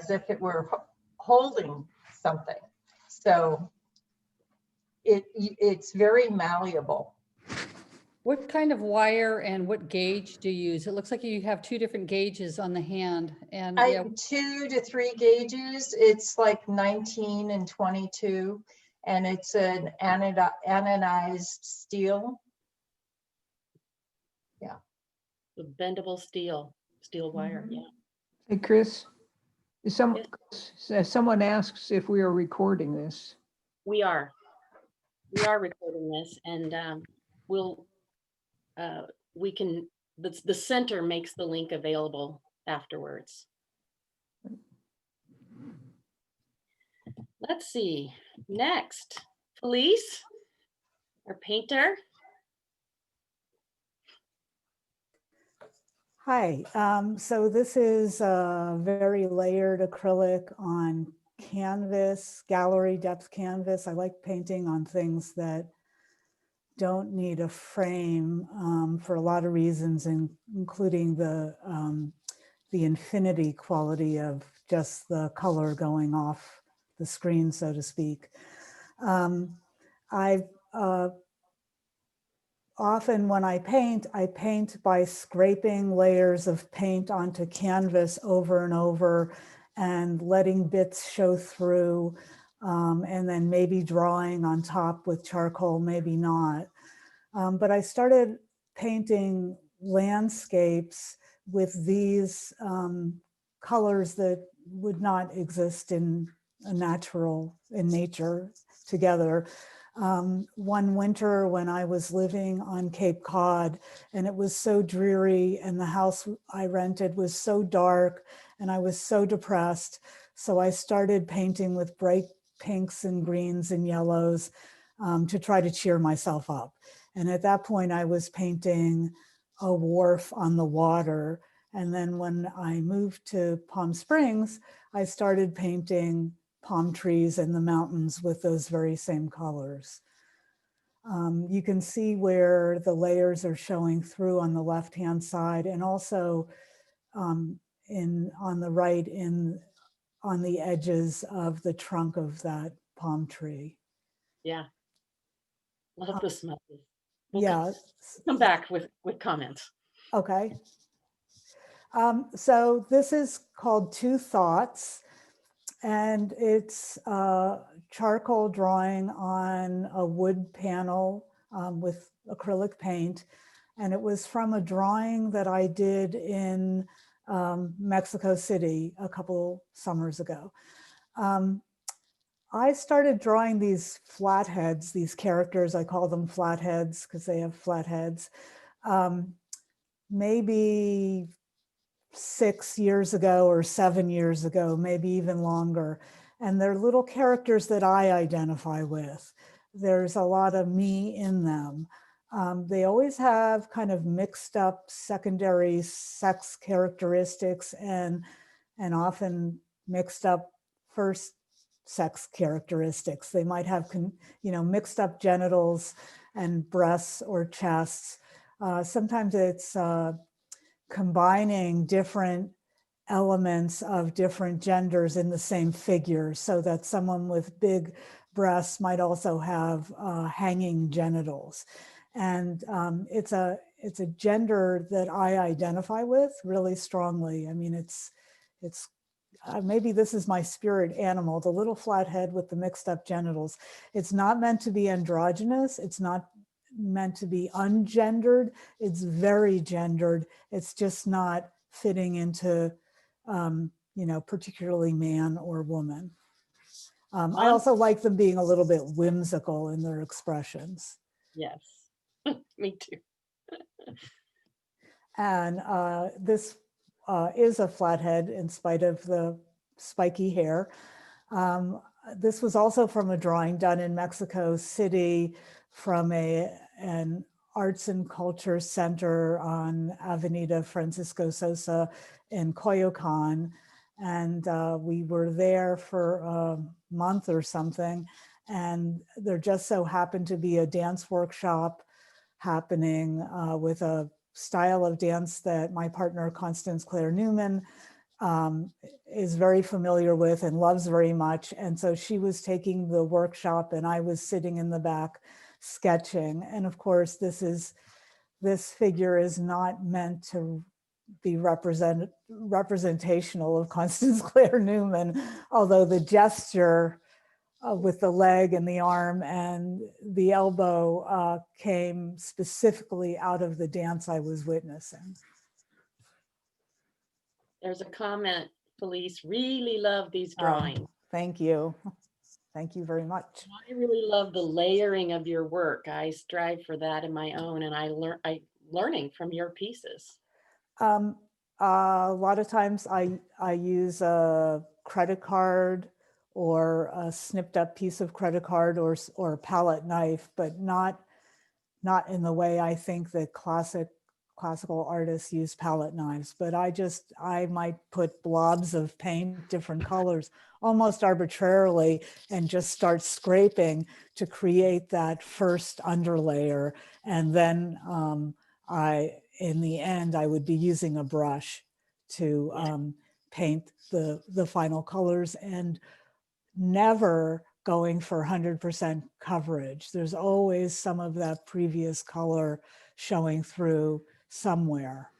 as if it were holding something. So it's very malleable. What kind of wire and what gauge do you use? It looks like you have two different gauges on the hand. And I 2 to 3 gauges. It's like 19 and 22, and it's an anodized steel. Yeah. The bendable steel wire. Yeah. Hey, Chris, someone asks if we are recording this. We are recording this, and we can, the center makes the link available afterwards. Let's see, next, Felice, our painter. Hi, so this is a very layered acrylic on canvas, gallery depth canvas. I like painting on things that don't need a frame for a lot of reasons, including the infinity quality of just the color going off the screen, so to speak. Often when I paint by scraping layers of paint onto canvas over and over and letting bits show through, and then maybe drawing on top with charcoal, maybe not. But I started painting landscapes with these colors that would not exist in nature together. One winter when I was living on Cape Cod and it was so dreary and the house I rented was so dark and I was so depressed. So I started painting with bright pinks and greens and yellows to try to cheer myself up. And at that point I was painting a wharf on the water. And then when I moved to Palm Springs, I started painting palm trees and the mountains with those very same colors. You can see where the layers are showing through on the left-hand side and also on the right on the edges of the trunk of that palm tree. Yeah, love the smudges. Yeah. Come back with comments. Okay. So this is called Two Thoughts. And it's charcoal drawing on a wood panel with acrylic paint. And it was from a drawing that I did in Mexico City a couple summers ago. I started drawing these flatheads, these characters, I call them flatheads because they have flat heads, maybe 6 years ago or 7 years ago, maybe even longer. And they're little characters that I identify with. There's a lot of me in them. They always have kind of mixed up secondary sex characteristics and often mixed up first sex characteristics. They might have mixed up genitals and breasts or chests. Sometimes it's combining different elements of different genders in the same figure so that someone with big breasts might also have hanging genitals. And it's a gender that I identify with really strongly. I mean, it's maybe this is my spirit animal, the little flathead with the mixed up genitals. It's not meant to be androgynous. It's not meant to be ungendered. It's very gendered. It's just not fitting into, particularly man or woman. I also like them being a little bit whimsical in their expressions. Yes, me too. And this is a flathead in spite of the spiky hair. This was also from a drawing done in Mexico City from an arts and culture center on Avenida Francisco Sosa in Coyoacan. And we were there for a month or something. And there just so happened to be a dance workshop happening with a style of dance that my partner, Constance Claire Newman, is very familiar with and loves very much. And so she was taking the workshop and I was sitting in the back sketching. And of course, this figure is not meant to be representational of Constance Clare Newman, although the gesture with the leg and the arm and the elbow came specifically out of the dance I was witnessing. There's a comment, Felice, really love these drawings. Thank you. Thank you very much. I really love the layering of your work. I strive for that in my own, and I learning from your pieces. A lot of times I use a credit card or a snipped up piece of credit card or a palette knife, but not in the way I think that classical artists use palette knives. But I might put blobs of paint, different colors, almost arbitrarily, and just start scraping to create that first underlayer. And then in the end, I would be using a brush to paint the final colors, and never going for 100% coverage. There's always some of that previous color showing through somewhere.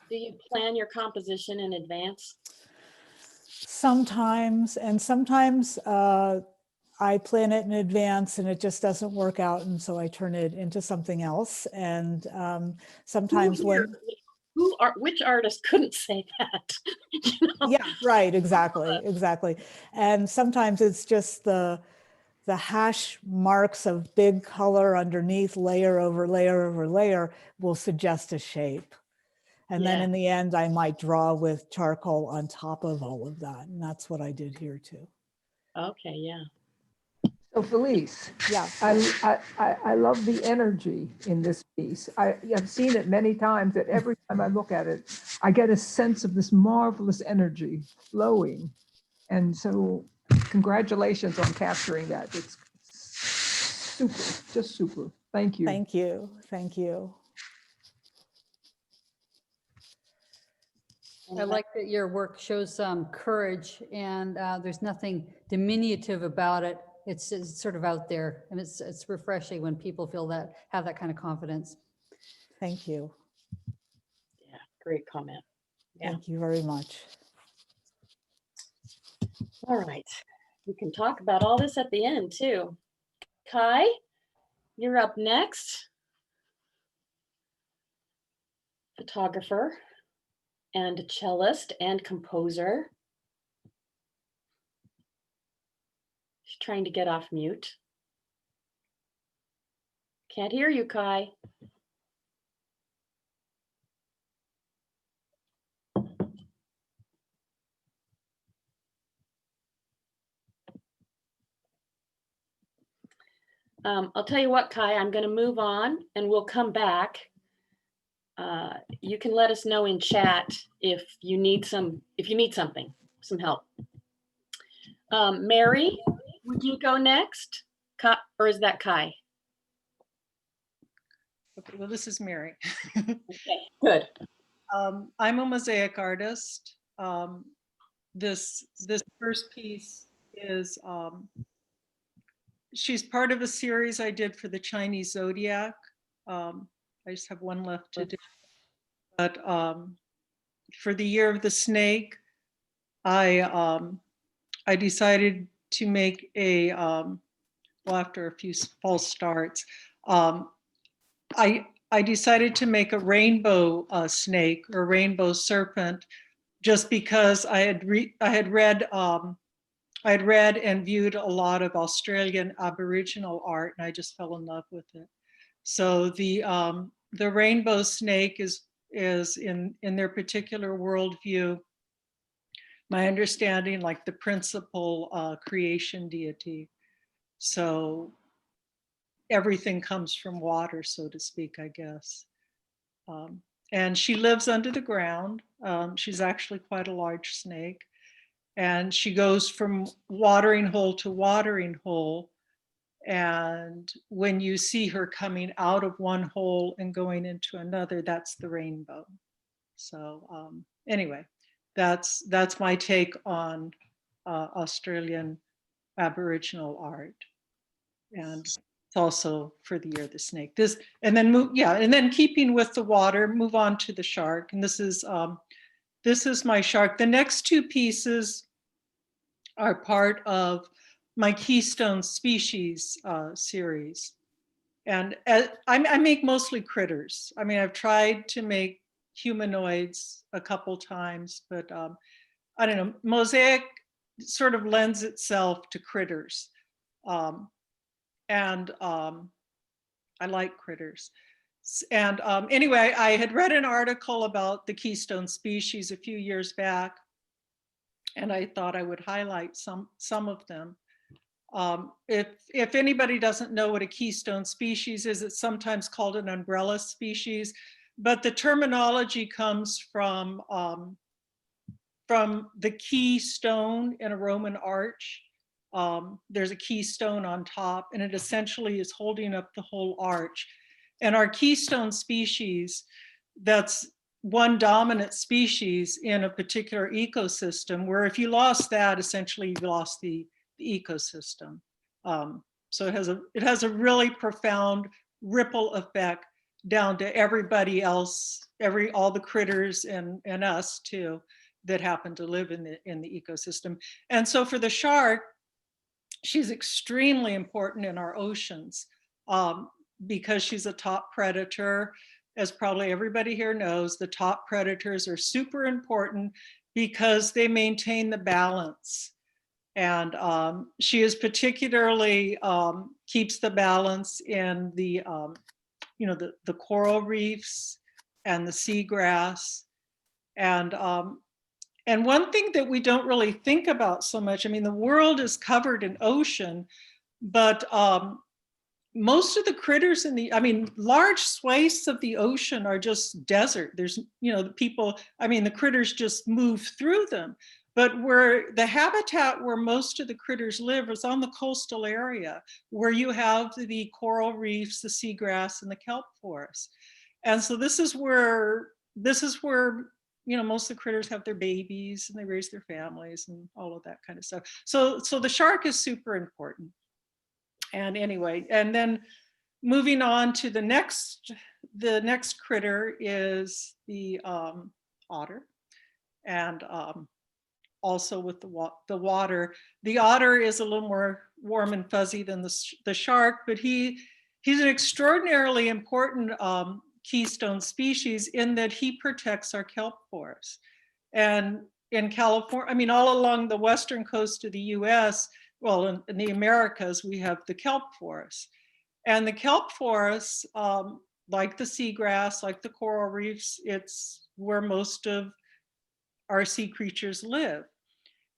Do you plan your composition in advance? Sometimes, and sometimes I plan it in advance and it just doesn't work out, and so I turn it into something else. And sometimes which artist couldn't say that? You know? Yeah, right, exactly. And sometimes it's just the hash marks of big color underneath, layer over layer over layer, will suggest a shape. And then in the end, I might draw with charcoal on top of all of that. And that's what I did here too. Okay, yeah. So Felice, Yeah. I love the energy in this piece. I've seen it many times, that every time I look at it, I get a sense of this marvelous energy flowing. And so congratulations on capturing that. It's super, just super. Thank you. Thank you. Thank you. I like that your work shows some courage, and there's nothing diminutive about it. It's sort of out there, and it's refreshing when people feel that, have that kind of confidence. Thank you. Yeah, great comment. Yeah. Thank you very much. All right, we can talk about all this at the end too. Kai, you're up next. Photographer and a cellist and composer. She's trying to get off mute. Can't hear you, Kai. I'll tell you what, Kai, I'm going to move on and we'll come back. You can let us know in chat if you need something, some help. Mary, would you go next? Or is that Kai? Okay, well, this is Mary. Okay, good. I'm a mosaic artist. This first piece is, she's part of a series I did for the Chinese zodiac. I just have one left to do. But for the year of the snake, I decided to make a, well, after a few false starts, I decided to make a rainbow snake or rainbow serpent, just because I had read and viewed a lot of Australian Aboriginal art, and I just fell in love with it. So the rainbow snake is in their particular worldview, my understanding, like the principal creation deity. So everything comes from water, so to speak, I guess. And she lives under the ground. She's actually quite a large snake. And she goes from watering hole to watering hole. And when you see her coming out of one hole and going into another, that's the rainbow. So anyway, that's my take on Australian Aboriginal art. And it's also for the year of the snake. This, and then move, yeah, and then keeping with the water, move on to the shark. And this is my shark. The next two pieces are part of my Keystone Species series. And I make mostly critters. I mean, I've tried to make humanoids a couple times, but I don't know, Mosaic sort of lends itself to critters. And I like critters. And anyway, I had read an article about the Keystone Species a few years back, and I thought I would highlight some of them. If anybody doesn't know what a keystone species is, it's sometimes called an umbrella species, but the terminology comes from the keystone in a Roman arch. There's a keystone on top, and it essentially is holding up the whole arch. And our keystone species, that's one dominant species in a particular ecosystem, where if you lost that, essentially you lost the ecosystem. So it has a really profound ripple effect down to everybody else, all the critters and us too, that happen to live in the ecosystem. And so for the shark, she's extremely important in our oceans because she's a top predator. As probably everybody here knows, the top predators are super important because they maintain the balance. And she is particularly keeps the balance in the coral reefs and the seagrass. And one thing that we don't really think about so much, I mean, the world is covered in ocean, but most of the critters large swathes of the ocean are just desert. There's, the critters just move through them. But where the habitat where most of the critters live is on the coastal area, where you have the coral reefs, the seagrass, and the kelp forests. And so this is where most of the critters have their babies and they raise their families and all of that kind of stuff. So the shark is super important. And anyway, and then moving on to the next critter is the otter. And also with the water. The otter is a little more warm and fuzzy than the shark, but he's an extraordinarily important keystone species in that he protects our kelp forests. And in California, all along the western coast of the US, well, in the Americas, we have the kelp forests. And the kelp forests, like the seagrass, like the coral reefs, it's where most of our sea creatures live.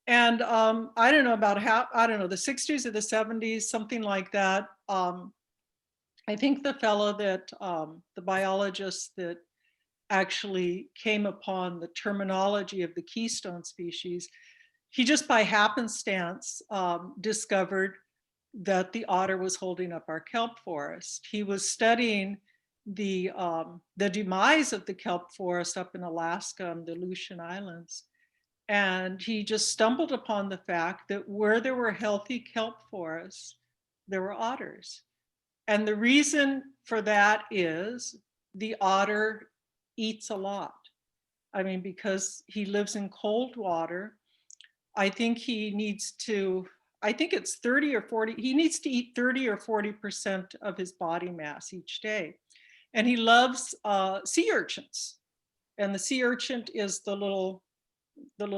And I don't know the 60s or the 70s, something like that. I think the fellow the biologist that actually came upon the terminology of the keystone species, he just by happenstance discovered that the otter was holding up our kelp forest. He was studying the demise of the kelp forest up in Alaska and the Aleutian Islands. And he just stumbled upon the fact that where there were healthy kelp forests, there were otters. And the reason for that is the otter eats a lot. Because he lives in cold water, I think it's 30 or 40, he needs to eat 30 or 40% of his body mass each day. And he loves sea urchins. And the sea urchin is the little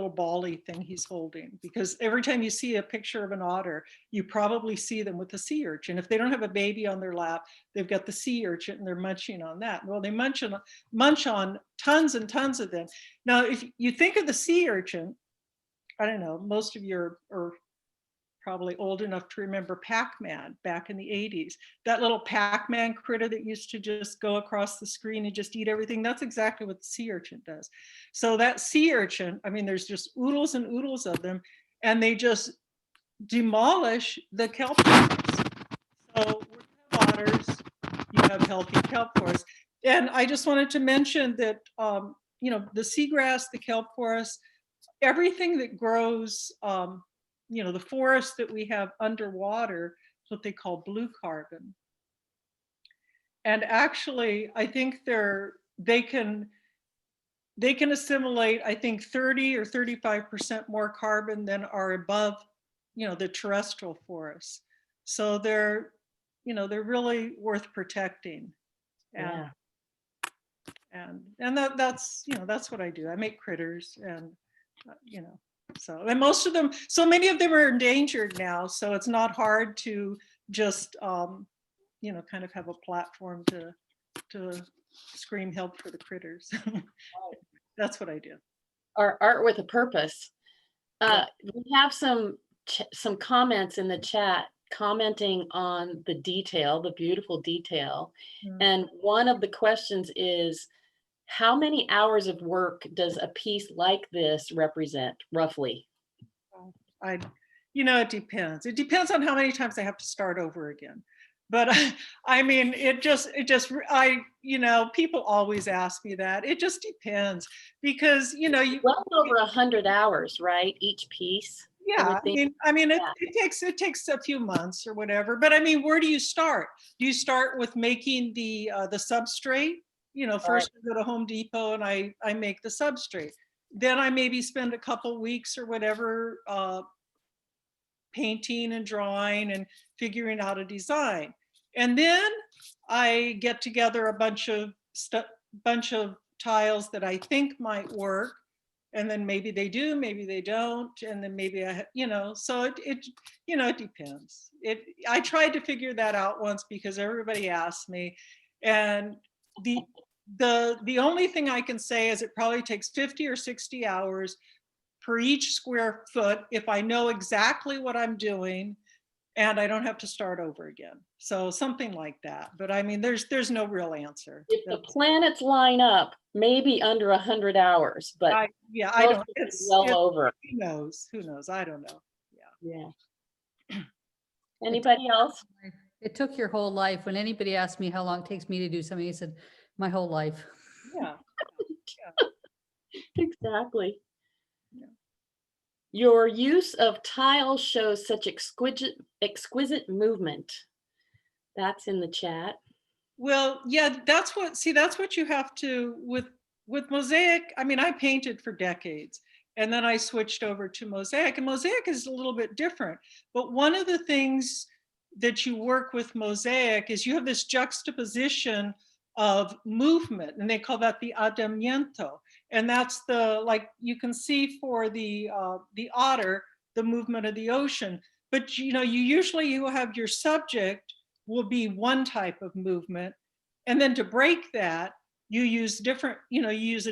bally thing he's holding, because every time you see a picture of an otter, you probably see them with a sea urchin. If they don't have a baby on their lap, they've got the sea urchin and they're munching on that. Well, they munch on tons and tons of them. Now, if you think of the sea urchin, I don't know, most of you are probably old enough to remember Pac-Man back in the 80s. That little Pac-Man critter that used to just go across the screen and just eat everything, that's exactly what the sea urchin does. So that sea urchin, there's just oodles and oodles of them, and they just demolish the kelp forests. So where you have otters, you have healthy kelp forests. And I just wanted to mention that, the seagrass, the kelp forest, everything that grows, you know, the forest that we have underwater is what they call blue carbon. And actually, I think they can assimilate, I think 30 or 35% more carbon than are above, you know, the terrestrial forests. So they're, you know, they're really worth protecting. And, and that's, you know, that's what I do. I make critters and, you know, so, and most of them, so many of them are endangered now. So it's not hard to just, you know, kind of have a platform to scream help for the critters. That's what I do. Art with a purpose. We have some comments in the chat commenting on the detail, the beautiful detail. And one of the questions is, how many hours of work does a piece like this represent, roughly? You know, it depends. It depends on how many times I have to start over again. But I mean, you know, people always ask me that. It just depends because, you know, well over 100 hours, right? Each piece. Yeah, I mean, it takes a few months or whatever. But I mean, where do you start? Do you start with making the substrate? You know, first I go to Home Depot and I make the substrate. Then I maybe spend a couple weeks or whatever painting and drawing and figuring out a design. And then I get together a bunch of tiles that I think might work. And then maybe they do, maybe they don't. And then maybe you know, so you know, it depends. I tried to figure that out once because everybody asked me. And the only thing I can say is it probably takes 50 or 60 hours per each square foot if I know exactly what I'm doing and I don't have to start over again. So something like that. But I mean, there's no real answer. If the planets line up, maybe under 100 hours, but I don't. It's over. Who knows? Who knows? I don't know. Yeah. Anybody else? It took your whole life. When anybody asked me how long it takes me to do something, I said, my whole life. Yeah. Exactly. Your use of tiles shows such exquisite movement. That's in the chat. Well, yeah, that's what you have to with Mosaic. I mean, I painted for decades and then I switched over to Mosaic, and Mosaic is a little bit different. But one of the things that you work with Mosaic is you have this juxtaposition of movement, and they call that the adamiento. And that's like you can see for the otter, the movement of the ocean. But you know, you have your subject will be one type of movement, and then to break that, you use a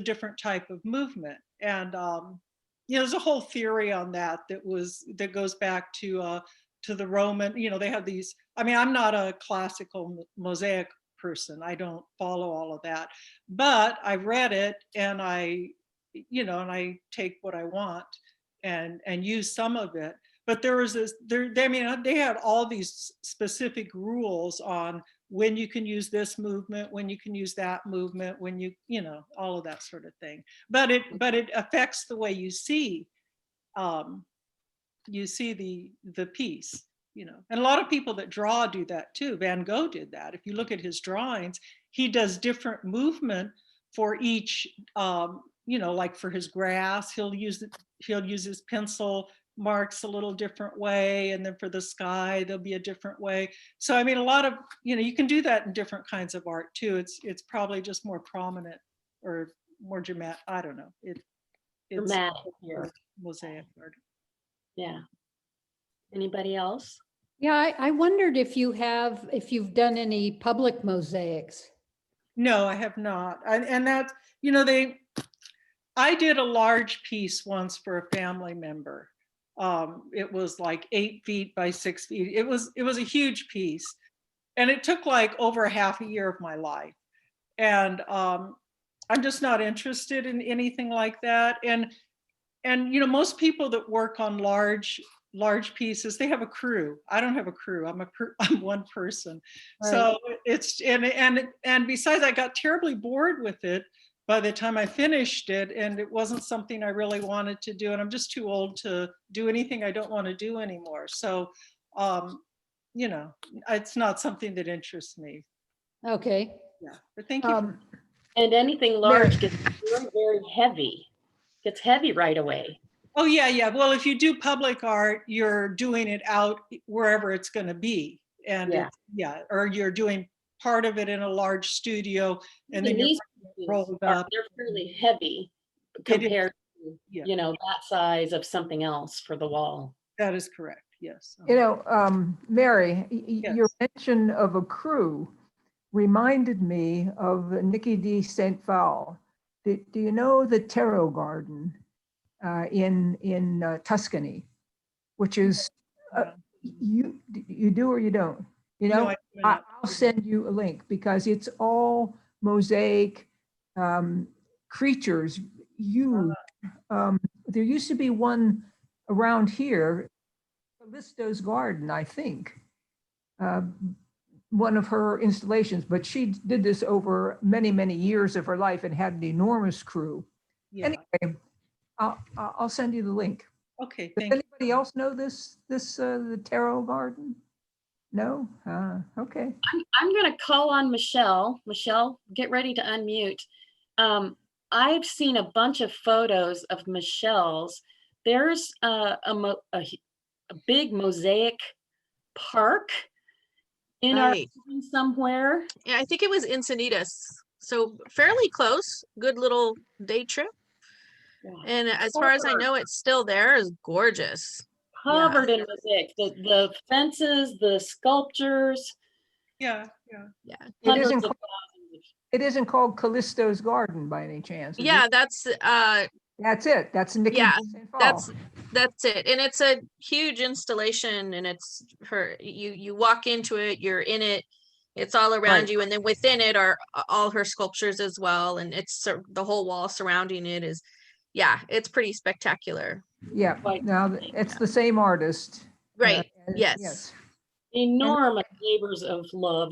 different type of movement. And you know, there's a whole theory on that goes back to the Roman. You know, they have these. I mean, I'm not a classical mosaic person. I don't follow all of that, but I've read it, and I take what I want and use some of it. But there was they had all these specific rules on when you can use this movement, when you can use that movement, when you know, all of that sort of thing. But it affects the way you see the piece. You know, and a lot of people that draw do that too. Van Gogh did that. If you look at his drawings, he does different movement for each, you know, like for his grass, he'll use his pencil marks a little different way, and then for the sky, there'll be a different way. So I mean, a lot of, you know, you can do that in different kinds of art too. It's probably just more prominent or more dramatic. I don't know. It's dramatic here. Mosaic art. Yeah. Anybody else? Yeah, I wondered if you've done any public mosaics. No, I have not. And that, you know, I did a large piece once for a family member. It was like 8 feet by 6 feet. It was a huge piece, and it took like over half a year of my life. And I'm just not interested in anything like that. And you know, most people that work on large pieces, they have a crew. I don't have a crew. I'm one person. Right. So it's and besides, I got terribly bored with it by the time I finished it, and it wasn't something I really wanted to do, and I'm just too old to do anything I don't want to do anymore. So, you know, it's not something that interests me. Okay. Yeah, but thank you. And anything large gets very, very heavy. Gets heavy right away. Oh, yeah, yeah. Well, if you do public art, you're doing it out wherever it's going to be. And Yeah. yeah, or you're doing part of it in a large studio and then Even you're these rolled pieces are, up. they're fairly heavy compared to, Yeah. you know, that size of something else for the wall. That is correct. Yes. You know, Mary, your Yes. mention of a crew reminded me of Nikki D. St. Phal. Do you know the Tarot Garden in Tuscany, which is you do or you don't? You know, No, I do not. I'll send you a link because it's all mosaic creatures. There used to be one around here, Callisto's Garden, I think. One of her installations, but she did this over many, many years of her life and had an enormous crew. Yeah. Anyway, I'll send you the link. Okay, Does thank you. anybody else know the Tarot Garden? No? Okay. I'm going to call on Michelle. Michelle, get ready to unmute. I've seen a bunch of photos of Michelle's. There's a big mosaic park in our Right. town somewhere. Yeah, I think it was Encinitas. So fairly close, good little day trip. Yeah. And as far as I know, it's still there. It's gorgeous. Covered in mosaic. The fences, the sculptures. Yeah, yeah. Yeah. Hundreds isn't of called- thousands. It isn't called Callisto's Garden by any chance, is Yeah, it? that's That's it. That's Nikki Yeah, St. Phal. that's it. And it's a huge installation, and it's you walk into it, you're in it, it's all around Right. you, and then within it are all her sculptures as well, and it's the whole wall surrounding it is, yeah, it's pretty spectacular. Yeah, Quite now it's the same artist. Right. and- Yes. Enormous labors of love.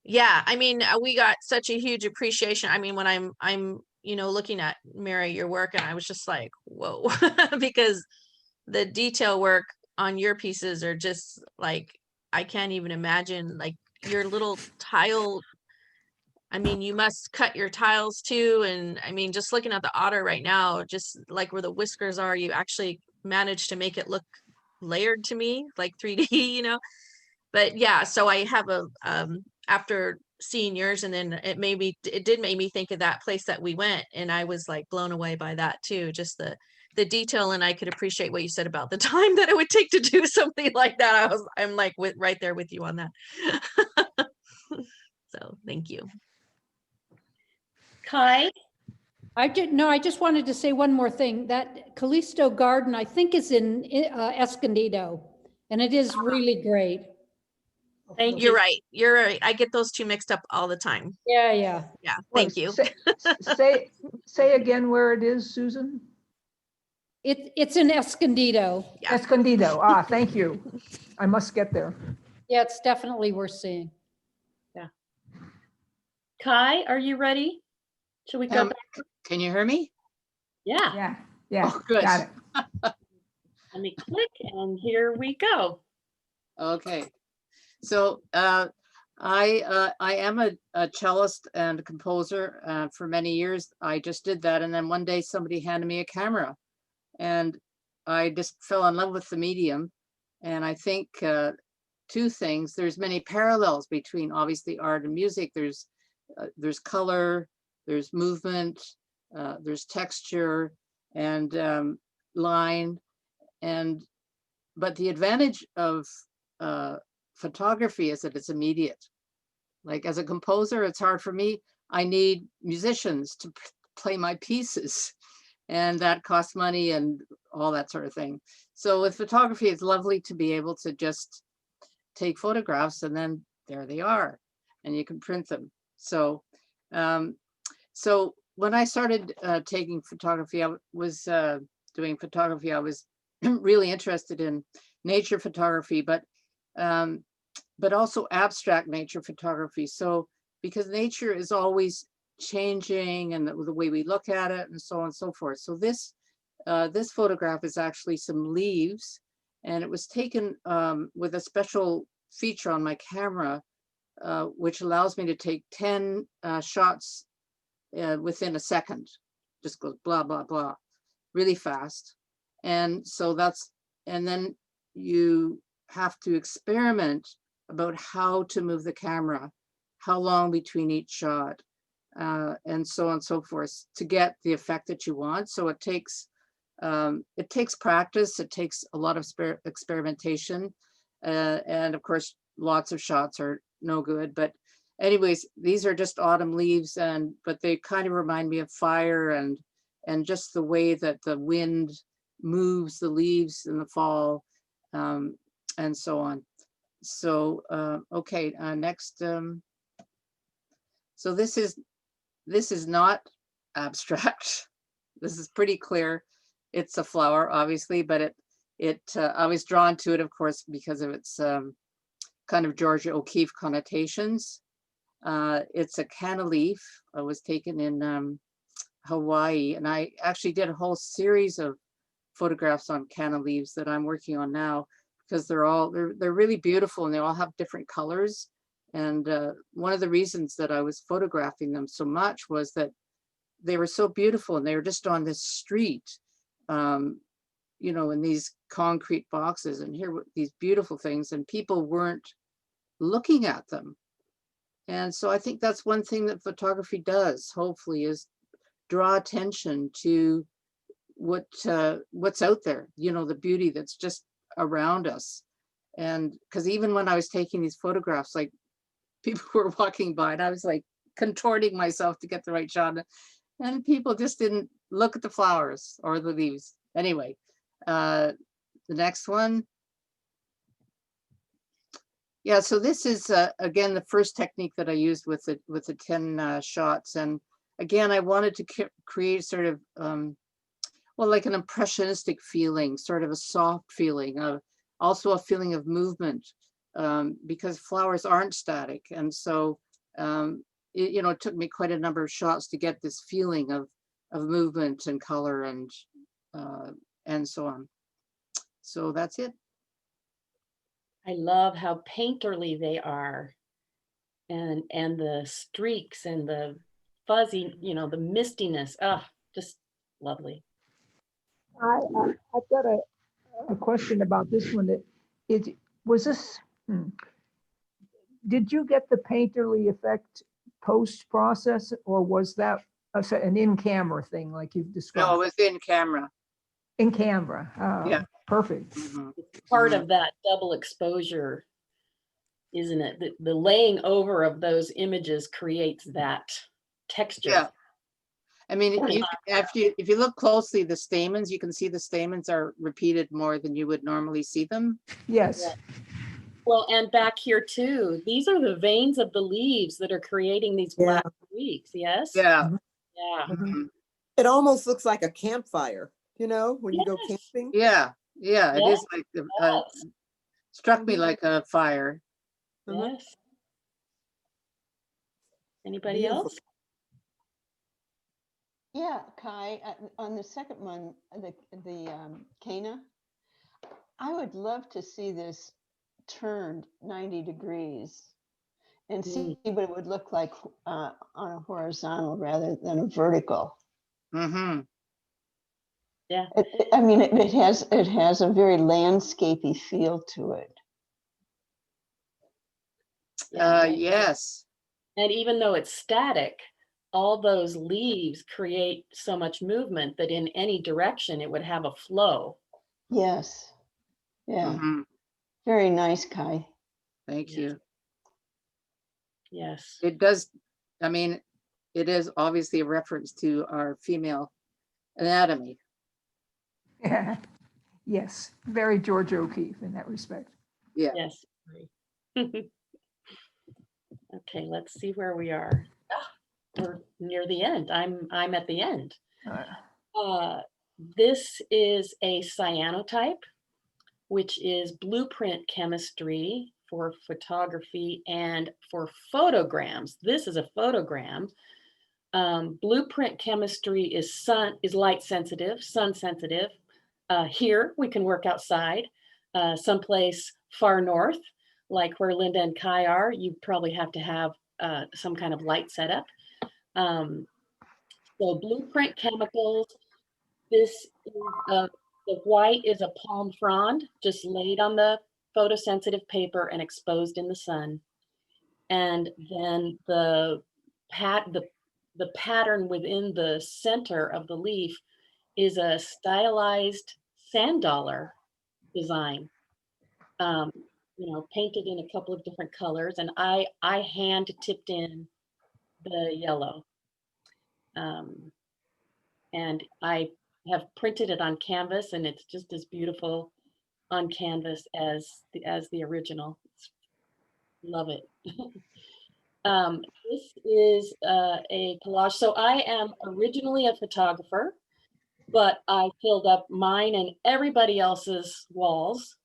Yeah, I mean, we got such a huge appreciation. I mean, when I'm looking at Mary, your work, and I was just like, whoa, because the detail work on your pieces are just like, I can't even imagine, like your little tile. I mean, you must cut your tiles too. And I mean, just looking at the otter right now, just like where the whiskers are, you actually managed to make it look layered to me, like 3D, But yeah, so I have after seeing yours, and then it did make me think of that place that we went, and I was like blown away by that too, just the detail. And I could appreciate what you said about the time that it would take to do something like that. I'm like right there with you on that. So thank you. Kai, I just wanted to say one more thing. That Callisto Garden, I think, is in Escondido, and it is really great. thank You're you. right. You're right. I get those two mixed up all the time. Yeah, yeah. Yeah. Thank you. Say again where it is, Susan? It's in Escondido. Yeah. Escondido. Thank you. I must get there. Yeah, it's definitely worth seeing. Kai, are you ready? Should we go back? Can you hear me? Yeah. Yeah, Oh, good. got it. Let me click, and here we go. Okay. So I am a cellist and a composer for many years. I just did that. And then one day somebody handed me a camera and I just fell in love with the medium. And I think two things, there's many parallels between obviously art and music. There's color, there's movement, there's texture and line. But the advantage of photography is that it's immediate. Like as a composer, it's hard for me. I need musicians to play my pieces, and that costs money and all that sort of thing. So with photography, it's lovely to be able to just take photographs and then there they are, and you can print them. So, so when I started taking photography, I was doing photography. I was really interested in nature photography, but also abstract nature photography. So because nature is always changing and the way we look at it and so on and so forth. So this photograph is actually some leaves, and it was taken with a special feature on my camera, which allows me to take 10 shots within a second. Just goes blah, blah, blah, really fast. And so and then you have to experiment about how to move the camera, how long between each shot, and so on and so forth to get the effect that you want. So it takes practice. It takes a lot of experimentation. And of course, lots of shots are no good. But anyways, these are just autumn leaves, but they kind of remind me of fire and just the way that the wind moves the leaves in the fall, and so on. So, okay, next. So this is not abstract. This is pretty clear. It's a flower, obviously, but I was drawn to it, of course, because of its kind of Georgia O'Keeffe connotations. It's a canna leaf. It was taken in Hawaii, and I actually did a whole series of photographs on canna leaves that I'm working on now, because they're really beautiful, and they all have different colors. And one of the reasons that I was photographing them so much was that they were so beautiful, and they were just on this street, you know, in these concrete boxes, and here were these beautiful things, and people weren't looking at them. And so I think that's one thing that photography does, hopefully, is draw attention to what's out there, you know, the beauty that's just around us. And because even when I was taking these photographs, like, people were walking by and I was like contorting myself to get the right shot, and people just didn't look at the flowers or the leaves. Anyway, the next one. Yeah, so this is again the first technique that I used with the 10 shots, and again I wanted to create sort of well, like an impressionistic feeling, sort of a soft feeling, also a feeling of movement, because flowers aren't static, and so you know, it took me quite a number of shots to get this feeling of movement and color and so on. So that's it. I love how painterly they are, and the streaks and the fuzzy, you know, the mistiness. Ah, just lovely. I've got a question about this one. Was this, did you get the painterly effect post-process, or was that an in-camera thing like you've described? No, it was in camera. In camera. Oh, Yeah. Perfect. Mm-hmm. It's part of that double exposure, isn't it? The laying over of those images creates that texture. Yeah. I mean, if you look closely, the stamens, you can see the stamens are repeated more than you would normally see them. Yes. Yeah. Well, and back here too, these are the veins of the leaves that are creating these black streaks. Yes. Yeah. Yeah. Mm-hmm. It almost looks like a campfire, you know, when you go camping. Yeah. Yeah. It is like struck me like a fire. Yes. Anybody Beautiful. else? Yeah, Kai, on the second one, the Cana, I would love to see this turned 90 degrees and see what it would look like on a horizontal rather than a vertical. Mm-hmm. Yeah. I mean, it has a very landscapey feel to it. Yes. And even though it's static, all those leaves create so much movement that in any direction it would have a flow. Yes. Yeah. Mm-hmm. Very nice, Kai. Thank you. Yes. It does. I mean, it is obviously a reference to our female anatomy. Yeah. Yes. Very Georgia O'Keeffe in that respect. Yeah. Yes. Okay, let's see where we are. We're near the end. I'm at the end. This is a cyanotype, which is blueprint chemistry for photography and for photograms. This is a photogram. Blueprint chemistry is light sensitive, sun sensitive. Here we can work outside. Someplace far north, like where Linda and Kai are, you probably have to have some kind of light setup. So blueprint chemicals, this is the white is a palm frond, just laid on the photosensitive paper and exposed in the sun. And then the pattern within the center of the leaf is a stylized sand dollar design, painted in a couple of different colors. And I hand tipped in the yellow. And I have printed it on canvas, and it's just as beautiful on canvas as the original. Love it. This is a collage. So I am originally a photographer, but I filled up mine and everybody else's walls.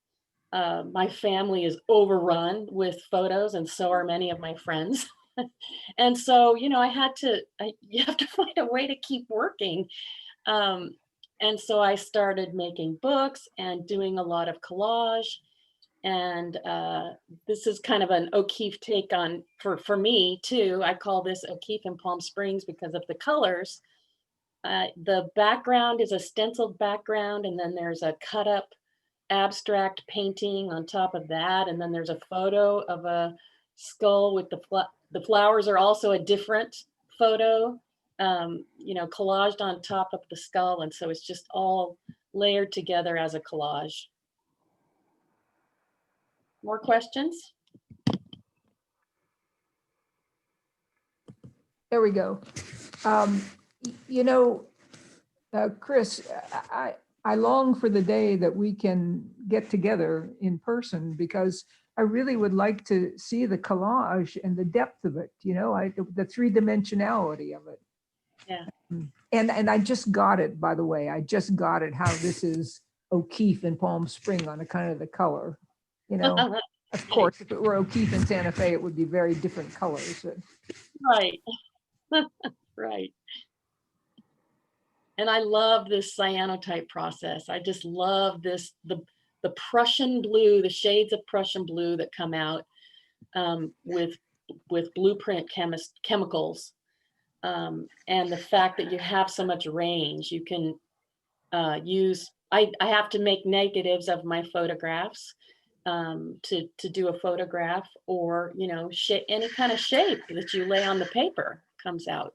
My family is overrun with photos, and so are many of my friends. And so, you have to find a way to keep working. And so I started making books and doing a lot of collage. And this is kind of an O'Keeffe take on, for me too. I call this O'Keeffe in Palm Springs because of the colors. The background is a stenciled background, and then there's a cut up abstract painting on top of that. And then there's a photo of a skull with the flowers are also a different photo, collaged on top of the skull. And so it's just all layered together as a collage. More questions? There we go. Chris, I long for the day that we can get together in person, because I really would like to see the collage and the depth of it, the three-dimensionality of it. Yeah. And I just got it, by the way. I just got it, how this is O'Keeffe in Palm Spring on a kind of the color. Of course, if it were O'Keeffe in Santa Fe, it would be very different colors. Right. Right. And I love this cyanotype process. I just love this, the Prussian blue, the shades of Prussian blue that come out with blueprint chemicals. And the fact that you have so much range, you can use, I have to make negatives of my photographs to do a photograph, or, any kind of shape that you lay on the paper comes out.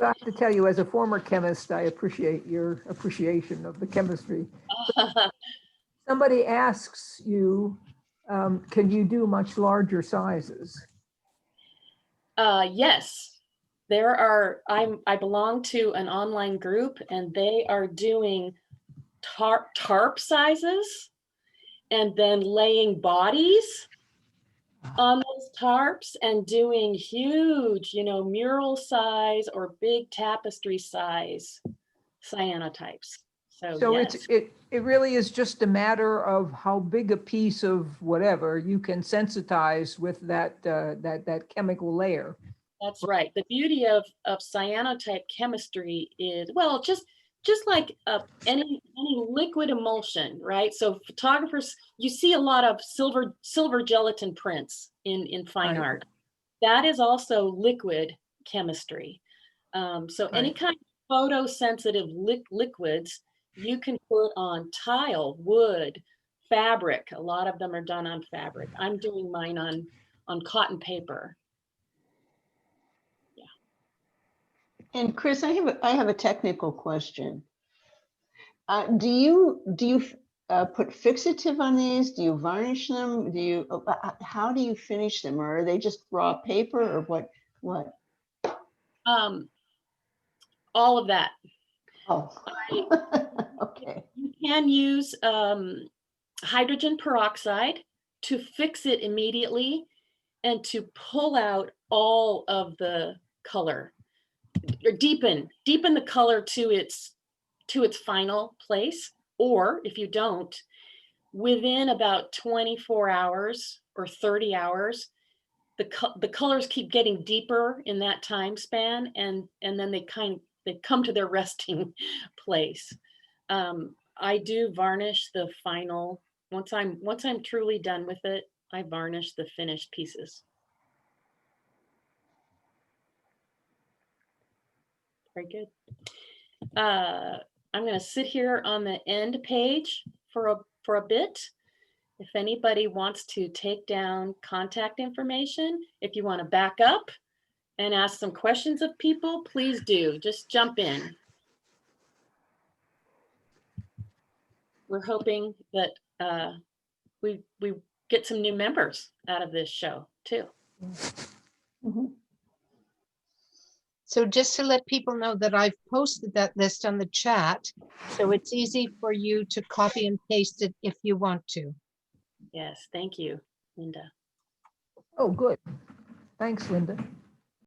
I have to tell you, as a former chemist, I appreciate your appreciation of the chemistry. Somebody asks you, can you do much larger sizes? Yes, I belong to an online group, and they are doing tarp sizes, and then laying bodies on those tarps and doing huge, mural size or big tapestry size cyanotypes. So yes. it really is just a matter of how big a piece of whatever you can sensitize with that chemical layer. That's right. The beauty of cyanotype chemistry is, well, just like any liquid emulsion, right? So photographers, you see a lot of silver gelatin prints in fine Right. art. That is also liquid chemistry. So any kind of photosensitive liquids you can put on tile, wood, fabric. A lot of them are done on fabric. I'm doing mine on cotton paper. And Chris, I have a technical question. Do you put fixative on these? Do you varnish them? How do you finish them? Or are they just raw paper, or what? All of that. Oh, okay. You can use hydrogen peroxide to fix it immediately and to pull out all of the color, or deepen the color to its final place. Or if you don't, within about 24 hours or 30 hours, the colors keep getting deeper in that time span, and then they come to their resting place. I do varnish the final, once I'm truly done with it, I varnish the finished pieces. Very good. I'm going to sit here on the end page for a bit. If anybody wants to take down contact information, if you want to back up and ask some questions of people, please do. Just jump in. We're hoping that we get some new members out of this show too. So just to let people know that I've posted that list on the chat, so it's easy for you to copy and paste it if you want to. Yes, thank you, Linda. Oh, good. Thanks, Linda.